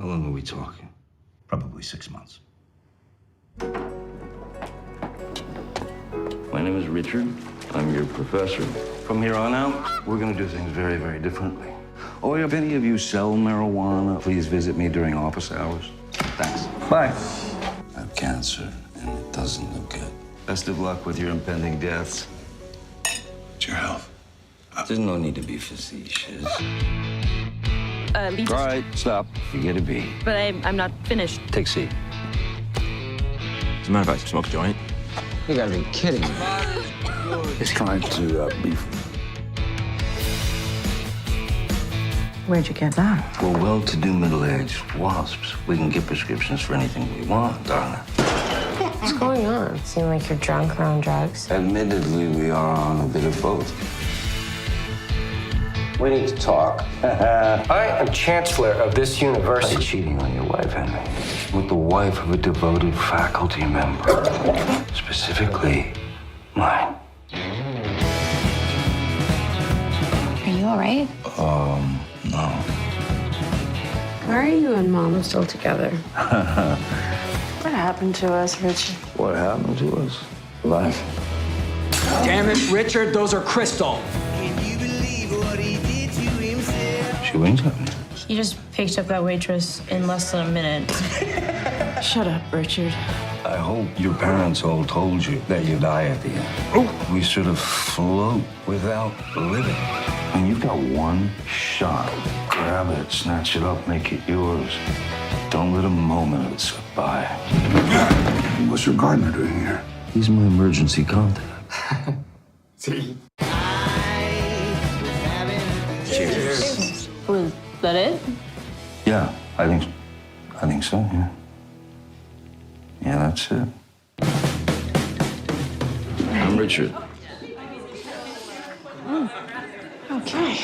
long are we talking? Probably 6 months. My name is Richard. I'm your professor. From here on out, we're going to do things very, very differently. Oh, if any of you sell marijuana, please visit me during office hours. Thanks. Bye. I have cancer, and it doesn't look good. Best of luck with your impending deaths. It's your health. There's no need to be facetious. Leave. All right, stop. You get a B. But I'm not finished. Take a seat. Does it matter if I smoke a joint? You gotta be kidding me. He's trying to beef. Where'd you get that? We're well-to-do middle-aged wasps. We can get prescriptions for anything we want, darling. What's going on? Seem like you're drunk or on drugs? Admittedly, we are on a bit of both. We need to talk. I am chancellor of this You're university. cheating on your wife, Henry. With the wife of a devoted faculty member. Specifically, mine. Are you all right? No. Why are you and Mom still together? What happened to us, Richard? What happened to us? Life. Damn it, Richard, those are crystal. She wings at me. You just picked up that waitress in less than a minute. Shut up, Richard. I hope your parents all told you that you die at the end. Oh. We sort of float without living. And you've got one shot. Grab it, snatch it up, make it yours. Don't let a moment of it slip by. What's your gardener doing here? He's my emergency contact. See? Was that it? Yeah, I think so, yeah. Yeah, that's it. I'm Richard. Okay.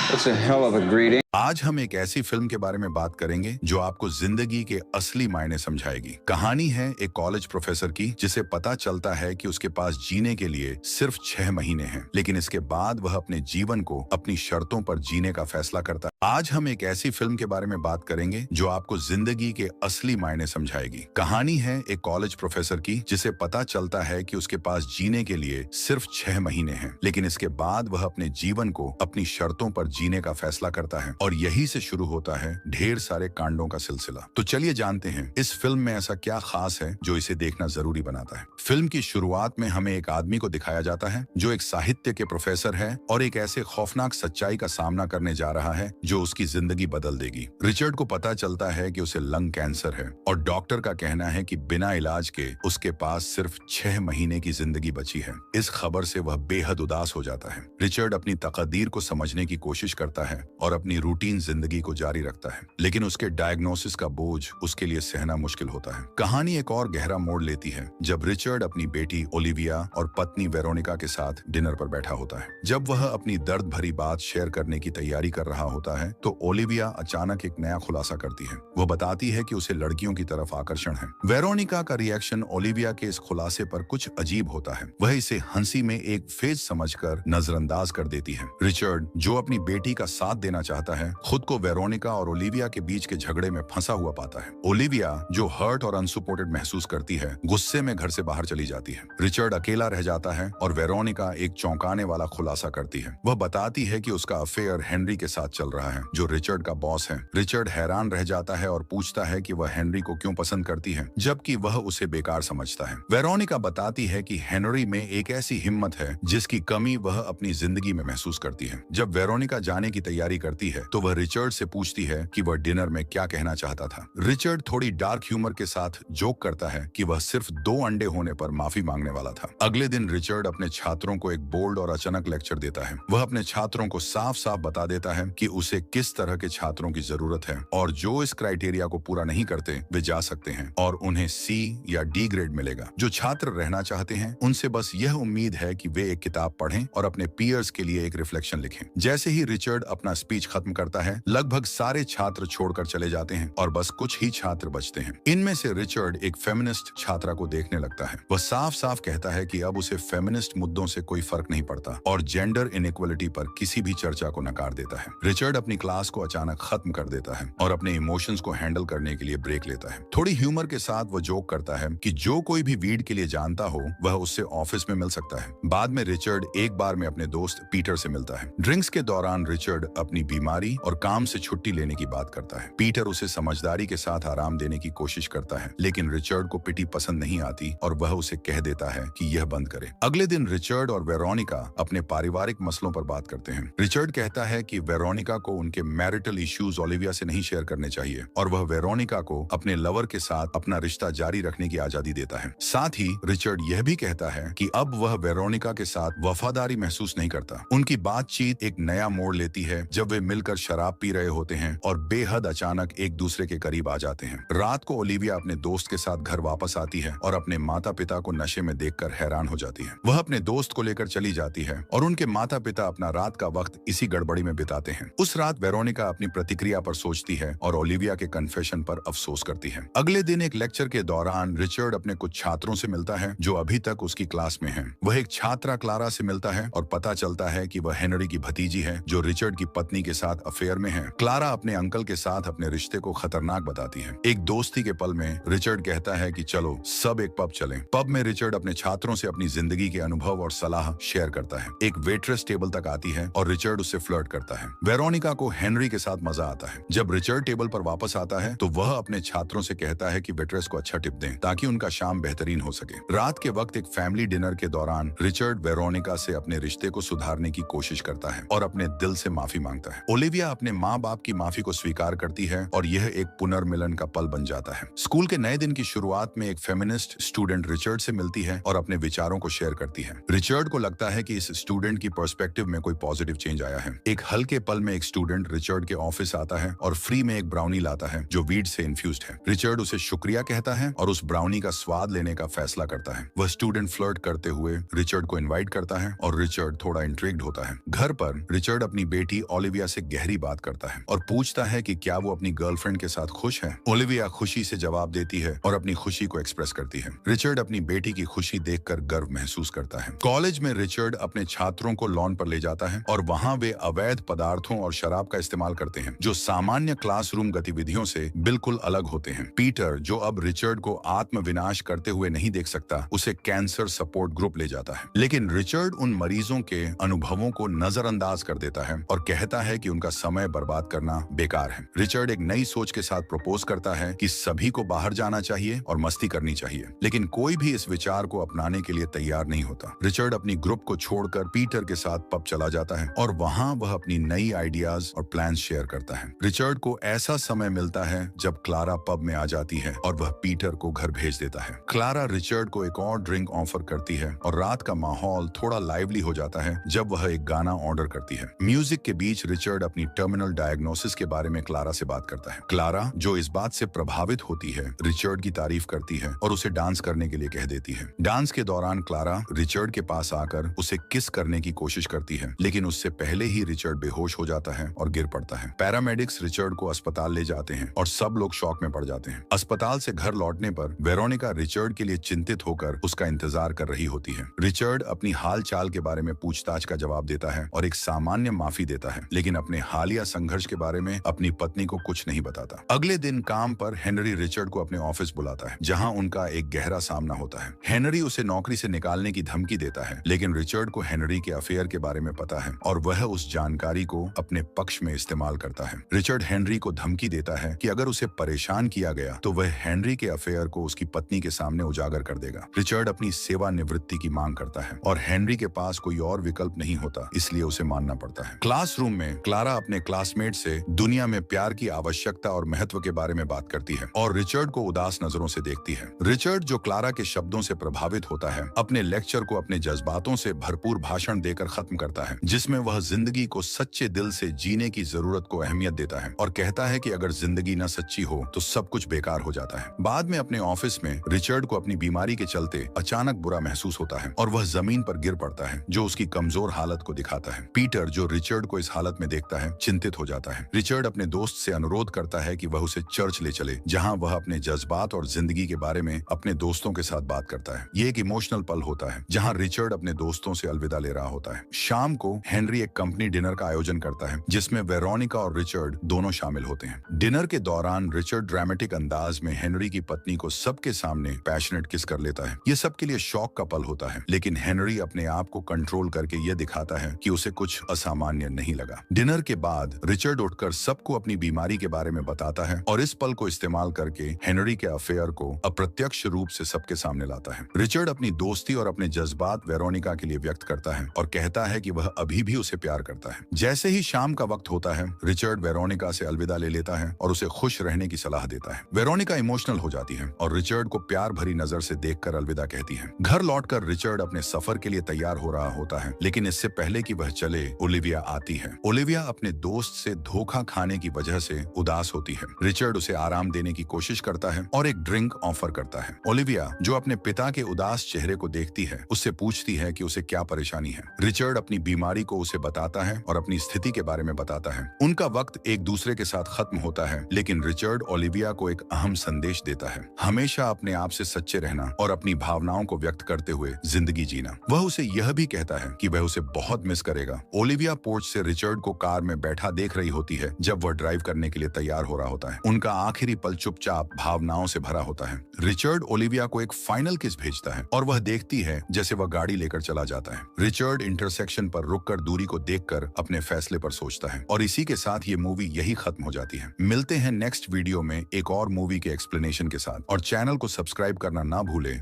That's a hell of a greeting. आज हम एक ऐसी film के बारे में बात करेंगे जो आपको जिंदगी के असली मायने समझाएगी। कहानी है एक कॉलेज प्रोफेसर की जिसे पता चलता है कि उसके पास जीने के लिए सिर्फ 6 महीने हैं, लेकिन इसके बाद वह अपने जीवन को अपनी शर्तों पर जीने का फैसला करता है। आज हम एक ऐसी फिल्म के बारे में बात करेंगे जो आपको जिंदगी के असली मायने समझाएगी। कहानी है एक कॉलेज प्रोफेसर की जिसे पता चलता है कि उसके पास जीने के लिए सिर्फ 6 महीने हैं, लेकिन इसके बाद वह अपने जीवन को अपनी शर्तों पर जीने का फैसला करता है और यही से शुरू होता है ढेर सारे कांडों का सिलसिला। तो चलिए जानते हैं इस फिल्म में ऐसा क्या खास है जो इसे देखना जरूरी बनाता है। फिल्म की शुरुआत में हमें एक आदमी को दिखाया जाता है जो एक साहित्य के प्रोफेसर है और एक ऐसे खौफनाक सच्चाई का सामना करने जा रहा है जो उसकी जिंदगी बदल देगी। रिचर्ड को पता चलता है कि उसे लंग कैंसर है और डॉक्टर का कहना है कि बिना इलाज के उसके पास सिर्फ 6 महीने की जिंदगी बची है। इस खबर से वह बेहद उदास हो जाता है। रिचर्ड अपनी तकदीर को समझने की कोशिश करता है और अपनी रूटीन जिंदगी को जारी रखता है, लेकिन उसके डायग्नोसिस का बोझ उसके लिए सहना मुश्किल होता है। कहानी एक और गहरा मोड़ लेती है जब रिचर्ड अपनी बेटी ओलिविया और पत्नी वेरोनिका के साथ डिनर पर बैठा होता है। जब वह अपनी दर्द भरी बात शेयर करने की तैयारी कर रहा होता है तो ओलिविया अचानक एक नया खुलासा करती है। वह बताती है कि उसे लड़कियों की तरफ आकर्षण है। वेरोनिका का रिएक्शन ओलिविया के इस खुलासे पर कुछ अजीब होता है। वह इसे हंसी में एक फेज समझकर नजरअंदाज कर देती है। रिचर्ड, जो अपनी बेटी का साथ देना चाहता है, खुद को वेरोनिका और ओलिविया के बीच के झगड़े में फंसा हुआ पाता है। ओलिविया, जो हर्ट और अनसपोर्टेड महसूस करती है, गुस्से में घर से बाहर चली जाती है। रिचर्ड अकेला रह जाता है और वेरोनिका एक चौंकाने वाला खुलासा करती है। वह बताती है कि उसका अफेयर हेनरी के साथ चल रहा है, जो रिचर्ड का बॉस है। रिचर्ड हैरान रह जाता है और पूछता है कि वह हेनरी को क्यों पसंद करती है, जबकि वह उसे बेकार समझता है। वेरोनिका बताती है कि हेनरी में एक ऐसी हिम्मत है जिसकी कमी वह अपनी जिंदगी में महसूस करती है। जब वेरोनिका जाने की तैयारी करती है तो वह रिचर्ड से पूछती है कि वह डिनर में क्या कहना चाहता था। रिचर्ड थोड़ी डार्क ह्यूमर के साथ जोक करता है कि वह सिर्फ 2 अंडे होने पर माफी मांगने वाला था। अगले दिन रिचर्ड अपने छात्रों को एक बोल्ड और अचानक लेक्चर देता है। वह अपने छात्रों को साफ साफ बता देता है कि उसे किस तरह के छात्रों की जरूरत है और जो इस क्राइटेरिया को पूरा नहीं करते वे जा सकते हैं और उन्हें C या D ग्रेड मिलेगा। जो छात्र रहना चाहते हैं उनसे बस यह उम्मीद है कि वे एक किताब पढ़ें और अपने पीयर्स के लिए एक रिफ्लेक्शन लिखें। जैसे ही रिचर्ड अपना स्पीच खत्म करता है, लगभग सारे छात्र छोड़कर चले जाते हैं और बस कुछ ही छात्र बचते हैं। इनमें से रिचर्ड एक फेमिनिस्ट छात्रा को देखने लगता है। वह साफ साफ कहता है कि अब उसे फेमिनिस्ट मुद्दों से कोई फर्क नहीं पड़ता और जेंडर इनइक्वलिटी पर किसी भी चर्चा को नकार देता है। रिचर्ड अपनी क्लास को अचानक खत्म कर देता है और अपने इमोशंस को हैंडल करने के लिए ब्रेक लेता है। थोड़ी ह्यूमर के साथ वो जोक करता है कि जो कोई भी वीड के लिए जानता हो वह उससे ऑफिस में मिल सकता है। बाद में रिचर्ड एक बार में अपने दोस्त पीटर से मिलता है। ड्रिंक्स के दौरान रिचर्ड अपनी बीमारी और काम से छुट्टी लेने की बात करता है। पीटर उसे समझदारी के साथ आराम देने की कोशिश करता है, लेकिन रिचर्ड को पिटी पसंद नहीं आती और वह उसे कह देता है कि यह बंद करे। अगले दिन रिचर्ड और वेरोनिका अपने पारिवारिक मसलों पर बात करते हैं। रिचर्ड कहता है कि वेरोनिका को उनके मैरिटल इश्यूज ओलिविया से नहीं शेयर करने चाहिए और वह वेरोनिका को अपने लवर के साथ अपना रिश्ता जारी रखने की आजादी देता है। साथ ही रिचर्ड यह भी कहता है कि अब वह वेरोनिका के साथ वफादारी महसूस नहीं करता। उनकी बातचीत एक नया मोड़ लेती है जब वे मिलकर शराब पी रहे होते हैं और बेहद अचानक एक दूसरे के करीब आ जाते हैं। रात को ओलिविया अपने दोस्त के साथ घर वापस आती है और अपने माता पिता को नशे में देखकर हैरान हो जाती है। वह अपने दोस्त को लेकर चली जाती है और उनके माता पिता अपना रात का वक्त इसी गड़बड़ी में बिताते हैं। उस रात वेरोनिका अपनी प्रतिक्रिया पर सोचती है और ओलिविया के कन्फेशन पर अफसोस करती है। अगले दिन एक लेक्चर के दौरान रिचर्ड अपने कुछ छात्रों से मिलता है जो अभी तक उसकी क्लास में हैं। वह एक छात्रा क्लारा से मिलता है और पता चलता है कि वह हेनरी की भतीजी है जो रिचर्ड की पत्नी के साथ अफेयर में है। क्लारा अपने अंकल के साथ अपने रिश्ते को खतरनाक बताती है। एक दोस्ती के पल में रिचर्ड कहता है कि चलो सब एक पब चलें। पब में रिचर्ड अपने छात्रों से अपनी जिंदगी के अनुभव और सलाह शेयर करता है। एक वेट्रेस टेबल तक आती है और रिचर्ड उससे फ्लर्ट करता है। वेरोनिका को हेनरी के साथ मजा आता है। जब रिचर्ड टेबल पर वापस आता है तो वह अपने छात्रों से कहता है कि वेट्रेस को अच्छा टिप दें ताकि उनका शाम बेहतरीन हो सके। रात के वक्त एक फैमिली डिनर के दौरान रिचर्ड वेरोनिका से अपने रिश्ते को सुधारने की कोशिश करता है और अपने दिल से माफी मांगता है। ओलिविया अपने माँ बाप की माफी को स्वीकार करती है और यह एक पुनर्मिलन का पल बन जाता है। स्कूल के नए दिन की शुरुआत में एक फेमिनिस्ट स्टूडेंट रिचर्ड से मिलती है और अपने विचारों को शेयर करती है। रिचर्ड को लगता है कि इस स्टूडेंट की पर्सपेक्टिव में कोई पॉजिटिव चेंज आया है। एक हल्के पल में एक स्टूडेंट रिचर्ड के ऑफिस आता है और फ्री में एक ब्राउनी लाता है जो वीड से इन्फ्यूज्ड है। रिचर्ड उसे शुक्रिया कहता है और उस ब्राउनी का स्वाद लेने का फैसला करता है। वह स्टूडेंट फ्लर्ट करते हुए रिचर्ड को इनवाइट करता है और रिचर्ड थोड़ा इंट्रिग्ड होता है। घर पर रिचर्ड अपनी बेटी ओलिविया से गहरी बात करता है और पूछता है कि क्या वो अपनी गर्लफ्रेंड के साथ खुश है। ओलिविया खुशी से जवाब देती है और अपनी खुशी को एक्सप्रेस करती है। रिचर्ड अपनी बेटी की खुशी देखकर गर्व महसूस करता है। कॉलेज में रिचर्ड अपने छात्रों को लॉन पर ले जाता है और वहाँ वे अवैध पदार्थों और शराब का इस्तेमाल करते हैं जो सामान्य क्लासरूम गतिविधियों से बिल्कुल अलग होते हैं। पीटर, जो अब रिचर्ड को आत्मविनाश करते हुए नहीं देख सकता, उसे कैंसर सपोर्ट ग्रुप ले जाता है। लेकिन रिचर्ड उन मरीजों के अनुभवों को नजरअंदाज कर देता है और कहता है कि उनका समय बर्बाद करना बेकार है। रिचर्ड एक नई सोच के साथ प्रपोज करता है कि सभी को बाहर जाना चाहिए और मस्ती करनी चाहिए, लेकिन कोई भी इस विचार को अपनाने के लिए तैयार नहीं होता। रिचर्ड अपनी ग्रुप को छोड़कर पीटर के साथ पब चला जाता है और वहाँ वह अपनी नई आइडियाज और प्लान्स शेयर करता है। रिचर्ड को ऐसा समय मिलता है जब क्लारा पब में आ जाती है और वह पीटर को घर भेज देता है। क्लारा रिचर्ड को एक और ड्रिंक ऑफर करती है और रात का माहौल थोड़ा लाइवली हो जाता है जब वह एक गाना ऑर्डर करती है। म्यूजिक के बीच रिचर्ड अपनी टर्मिनल डायग्नोसिस के बारे में क्लारा से बात करता है। क्लारा, जो इस बात से प्रभावित होती है, रिचर्ड की तारीफ करती है और उसे डांस करने के लिए कह देती है। डांस के दौरान क्लारा रिचर्ड के पास आकर उसे किस करने की कोशिश करती है, लेकिन उससे पहले ही रिचर्ड बेहोश हो जाता है और गिर पड़ता है। पैरामेडिक्स रिचर्ड को अस्पताल ले जाते हैं और सब लोग शॉक में पड़ जाते हैं। अस्पताल से घर लौटने पर वेरोनिका रिचर्ड के लिए चिंतित होकर उसका इंतजार कर रही होती है। रिचर्ड अपनी हाल चाल के बारे में पूछताछ का जवाब देता है और एक सामान्य माफी देता है, लेकिन अपने हालिया संघर्ष के बारे में अपनी पत्नी को कुछ नहीं बताता। अगले दिन काम पर हेनरी रिचर्ड को अपने ऑफिस बुलाता है जहां उनका एक गहरा सामना होता है। हेनरी उसे नौकरी से निकालने की धमकी देता है, लेकिन रिचर्ड को हेनरी के अफेयर के बारे में पता है और वह उस जानकारी को अपने पक्ष में इस्तेमाल करता है। रिचर्ड हेनरी को धमकी देता है कि अगर उसे परेशान किया गया तो वह हेनरी के अफेयर को उसकी पत्नी के सामने उजागर कर देगा। रिचर्ड अपनी सेवानिवृत्ति की मांग करता है और हेनरी के पास कोई और विकल्प नहीं होता, इसलिए उसे मानना पड़ता है। क्लासरूम में क्लारा अपने क्लासमेट से दुनिया में प्यार की आवश्यकता और महत्व के बारे में बात करती है और रिचर्ड को उदास नजरों से देखती है। रिचर्ड, जो क्लारा के शब्दों से प्रभावित होता है, अपने लेक्चर को अपने जज्बातों से भरपूर भाषण देकर खत्म करता है जिसमें वह जिंदगी को सच्चे दिल से जीने की जरूरत को अहमियत देता है और कहता है कि अगर जिंदगी न सच्ची हो तो सब कुछ बेकार हो जाता है। बाद में अपने ऑफिस में रिचर्ड को अपनी बीमारी के चलते अचानक बुरा महसूस होता है और वह जमीन पर गिर पड़ता है, जो उसकी कमजोर हालत को दिखाता है। पीटर, जो रिचर्ड को इस हालत में देखता है, है, चिंतित हो जाता है। रिचर्ड अपने दोस्त से अनुरोध करता है कि वह उसे चर्च ले चले, जहां वह अपने जज्बात और जिंदगी के बारे में अपने दोस्तों के साथ बात करता है। ये एक इमोशनल पल होता है जहां रिचर्ड अपने दोस्तों से अलविदा ले रहा होता है। शाम को हेनरी एक कंपनी डिनर का आयोजन करता है, जिसमें वेरोनिका और रिचर्ड दोनों शामिल होते हैं। डिनर के दौरान रिचर्ड ड्रामेटिक अंदाज में हेनरी की पत्नी को सबके सामने पैशनेट किस कर लेता है। ये सबके लिए शौक का पल होता है, लेकिन हेनरी अपने आप को कंट्रोल करके यह दिखाता है कि उसे कुछ असामान्य नहीं लगा। डिनर के बाद रिचर्ड उठकर सबको अपनी बीमारी के बारे में बताता है और इस पल को इस्तेमाल करके हेनरी के अफेयर को अप्रत्यक्ष रूप से सबके सामने लाता है। रिचर्ड अपनी दोस्ती और अपने जज्बात वेरोनिका के लिए व्यक्त करता है और कहता है कि वह अभी भी उसे प्यार करता है। जैसे ही शाम का वक्त होता है, रिचर्ड वेरोनिका से अलविदा ले लेता है और उसे खुश रहने की सलाह देता है। वेरोनिका इमोशनल हो जाती है और रिचर्ड को प्यार भरी नजर से देखकर अलविदा कहती है। घर लौटकर रिचर्ड अपने सफर के लिए तैयार हो रहा होता है, लेकिन इससे पहले कि वह चले, ओलिविया आती है। ओलिविया अपने दोस्त से धोखा खाने की वजह से उदास होती है। रिचर्ड उसे आराम देने की कोशिश करता है और एक ड्रिंक ऑफर करता है। ओलिविया, जो अपने पिता के उदास चेहरे को देखती है, उससे पूछती है कि उसे क्या परेशानी है। रिचर्ड अपनी बीमारी को उसे बताता है और अपनी स्थिति के बारे में बताता है। उनका वक्त एक दूसरे के साथ खत्म होता है, लेकिन रिचर्ड ओलिविया को एक अहम संदेश देता है, हमेशा अपने आप से सच्चे रहना और अपनी भावनाओं को व्यक्त करते हुए जिंदगी जीना। वह उसे यह भी कहता है कि वह उसे बहुत मिस करेगा। ओलिविया पोर्च से रिचर्ड को कार में बैठा देख रही होती है जब वह ड्राइव करने के लिए तैयार हो रहा होता है। उनका आखिरी पल चुपचाप भावनाओं से भरा होता है। रिचर्ड ओलिविया को एक फाइनल किस भेजता है और वह देखती है जैसे वह गाड़ी लेकर चला जाता है। रिचर्ड इंटरसेक्शन पर रुककर दूरी को देखकर अपने फैसले पर सोचता है और इसी के साथ ये मूवी यही खत्म हो जाती है। मिलते हैं नेक्स्ट वीडियो में एक और मूवी के एक्सप्लेनेशन के साथ, और चैनल को सब्सक्राइब करना ना भूले